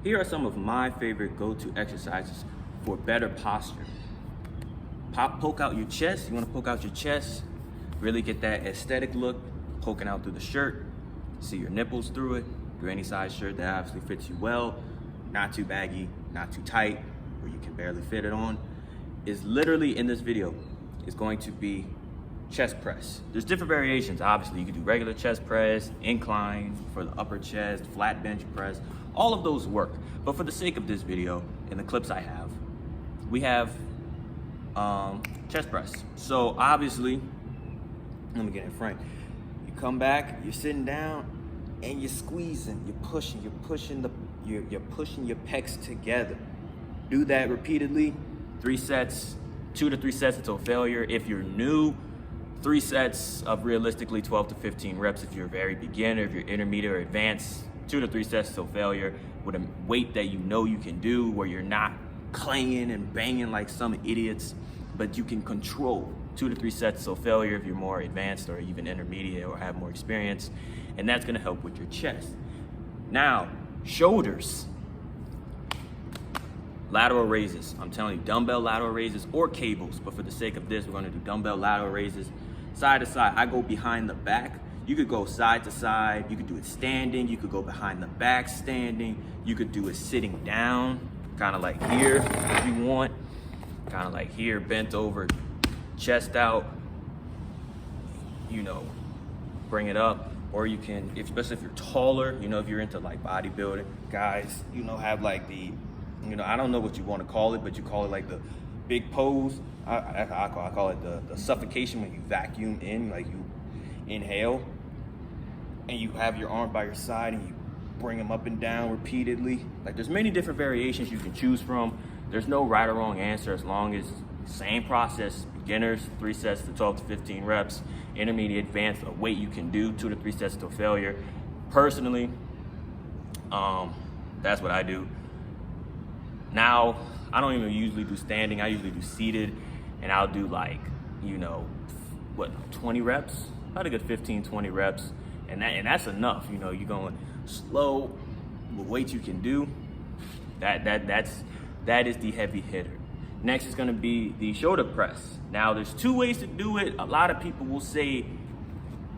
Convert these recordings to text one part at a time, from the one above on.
Here are some of my favorite go-to exercises for better posture. Poke out your chest. You want to poke out your chest, really get that aesthetic look, poking out through the shirt. See your nipples through it. Do any size shirt that obviously fits you well, not too baggy, not too tight, where you can barely fit it on. Is literally in this video is going to be chest press. There's different variations. Obviously, you can do regular chest press, incline for the upper chest, flat bench press. All of those work. But for the sake of this video and the clips I have, we have chest press. So obviously, let me get in front. You come back, you're sitting down, and you're squeezing, you're pushing your pecs together. Do that repeatedly, 3 sets, 2 to 3 sets until failure. If you're new, 3 sets of realistically 12 to 15 reps. If you're a very beginner, if you're intermediate or advanced, 2 to 3 sets till failure with a weight that you know you can do, where you're not clanging and banging like some idiots, but you can control. 2 to 3 sets till failure if you're more advanced or even intermediate or have more experience, and that's gonna help with your chest. Now, shoulders. Lateral raises. I'm telling you, dumbbell lateral raises or cables, but for the sake of this, we're gonna do dumbbell lateral raises. Side to side, I go behind the back. You could go side to side, you could do it standing, you could go behind the back standing, you could do it sitting down, kind of like here if you want, kind of like here, bent over, chest out, you know, bring it up. Or you can, especially if you're taller, you know, if you're into like bodybuilding, guys, you know, have like the, you know, I don't know what you want to call it, but you call it like the big pose. I call it the suffocation when you vacuum in, like you inhale and you have your arm by your side and you bring them up and down repeatedly. Like there's many different variations you can choose from. There's no right or wrong answer as long as same process. Beginners, 3 sets to 12 to 15 reps. Intermediate, advanced, a weight you can do, 2 to 3 sets till failure. Personally, that's what I do. Now, I don't even usually do standing. I usually do seated, and I'll do like, you know, 20 reps? About a good 15, 20 reps, and that's enough. You know, you're going slow, the weight you can do. That is the heavy hitter. Next is gonna be the shoulder press. Now, there's 2 ways to do it. A lot of people will say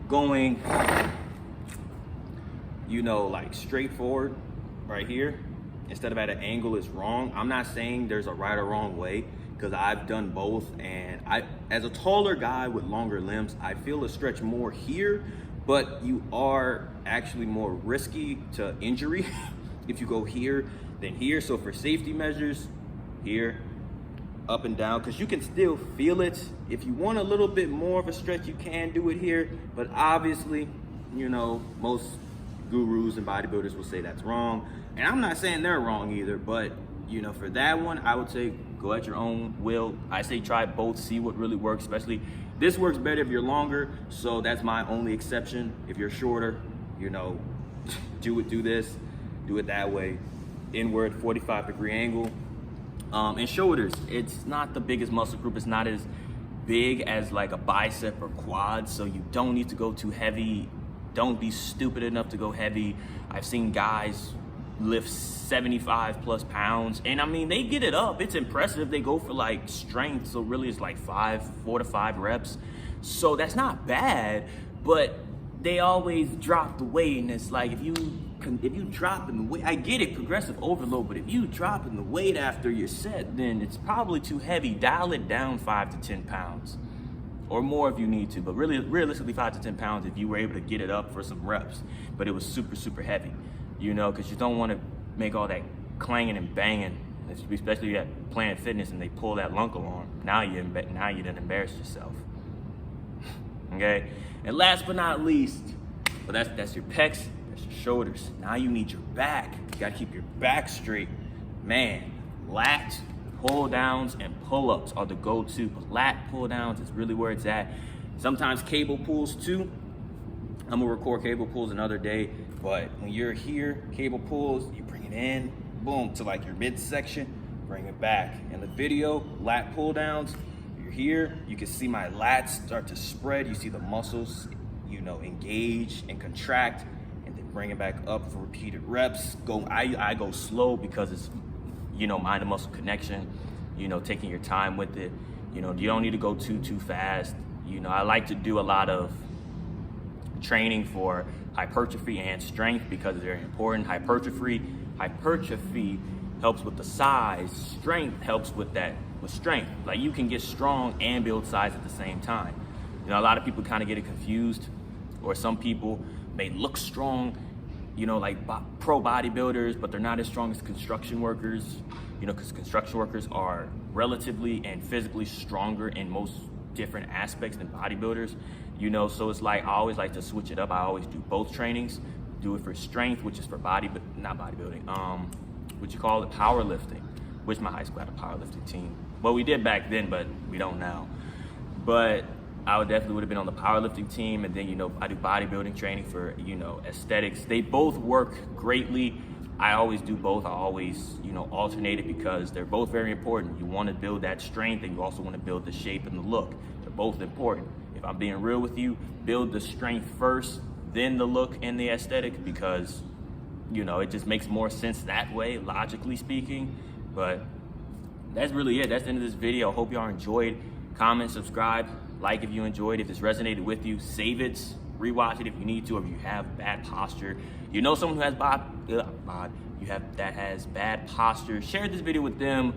going, you know, like straight forward right here instead of at an angle is wrong. I'm not saying there's a right or wrong way, because I've done both, and as a taller guy with longer limbs, I feel a stretch more here, but you are actually more risky to injury if you go here than here. So for safety measures, here, up and down, because you can still feel it. If you want a little bit more of a stretch, you can do it here, but obviously, you know, most gurus and bodybuilders will say that's wrong, and I'm not saying they're wrong either, but you know, for that one, I would say go at your own will. I say try both, see what really works. Especially this works better if you're longer, so that's my only exception. If you're shorter, you know, do it that way. Inward 45-degree angle. And shoulders, it's not the biggest muscle group. It's not as big as like a bicep or quad, so you don't need to go too heavy. Don't be stupid enough to go heavy. I've seen guys lift 75 plus pounds, and I mean, they get it up. It's impressive. They go for like strength, so really it's like 4 to 5 reps. So that's not bad, but they always drop the weight, and it's like if you drop in the weight, I get it, progressive overload, but if you drop in the weight after your set, then it's probably too heavy. Dial it down 5 to 10 pounds or more if you need to, but really realistically 5 to 10 pounds if you were able to get it up for some reps, but it was super heavy, you know, because you don't want to make all that clanging and banging, especially at Planet Fitness and they pull that lunk alarm. Now you done embarrassed yourself. Okay, and last but not least, well, that's your pecs, that's your shoulders. Now you need your back. You gotta keep your back straight. Man, lat pull downs and pull-ups are the go-to, but lat pull downs is really where it's at. Sometimes cable pulls too. I'm gonna record cable pulls another day, but when you're here, cable pulls, you bring it in, boom, to like your midsection, bring it back. In the video, lat pull downs, you're here, you can see my lats start to spread. You see the muscles, you know, engage and contract, and then bring it back up for repeated reps. I go slow because it's, mind to muscle connection, taking your time with it. You don't need to go too fast. I like to do a lot of training for hypertrophy and strength because it's very important. Hypertrophy helps with the size. Strength helps with strength. Like, you can get strong and build size at the same time. A lot of people kind of get it confused, or some people may look strong, like pro bodybuilders, but they're not as strong as construction workers, because construction workers are relatively and physically stronger in most different aspects than bodybuilders, so it's like, I always like to switch it up. I always do both trainings. Do it for strength, which is for powerlifting, which my high school had a powerlifting team. Well, we did back then, but we don't now. But I definitely would have been on the powerlifting team, and then, I do bodybuilding training for, aesthetics. They both work greatly. I always do both. I always, alternate it because they're both very important. You want to build that strength, and you also want to build the shape and the look. They're both important. If I'm being real with you, build the strength first, then the look and the aesthetic, because, it just makes more sense that way, logically speaking. But that's really it. That's the end of this video. I hope y'all enjoyed. Comment, subscribe, like if you enjoyed. If this resonated with you, save it, rewatch it if you need to, or if you have bad posture. Someone who has that has bad posture, share this video with them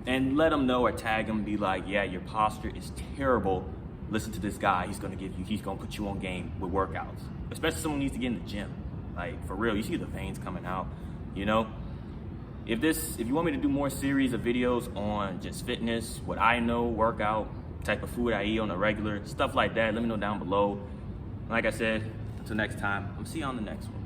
and let them know, or tag them, be like, yeah, your posture is terrible. Listen to this guy. He's gonna put you on game with workouts. Especially someone who needs to get in the gym. Like, for real, you see the veins coming out, If you want me to do more series of videos on just fitness, what I know, workout, type of food I eat on a regular, stuff like that, let me know down below. Like I said, until next time, I'm see you on the next one.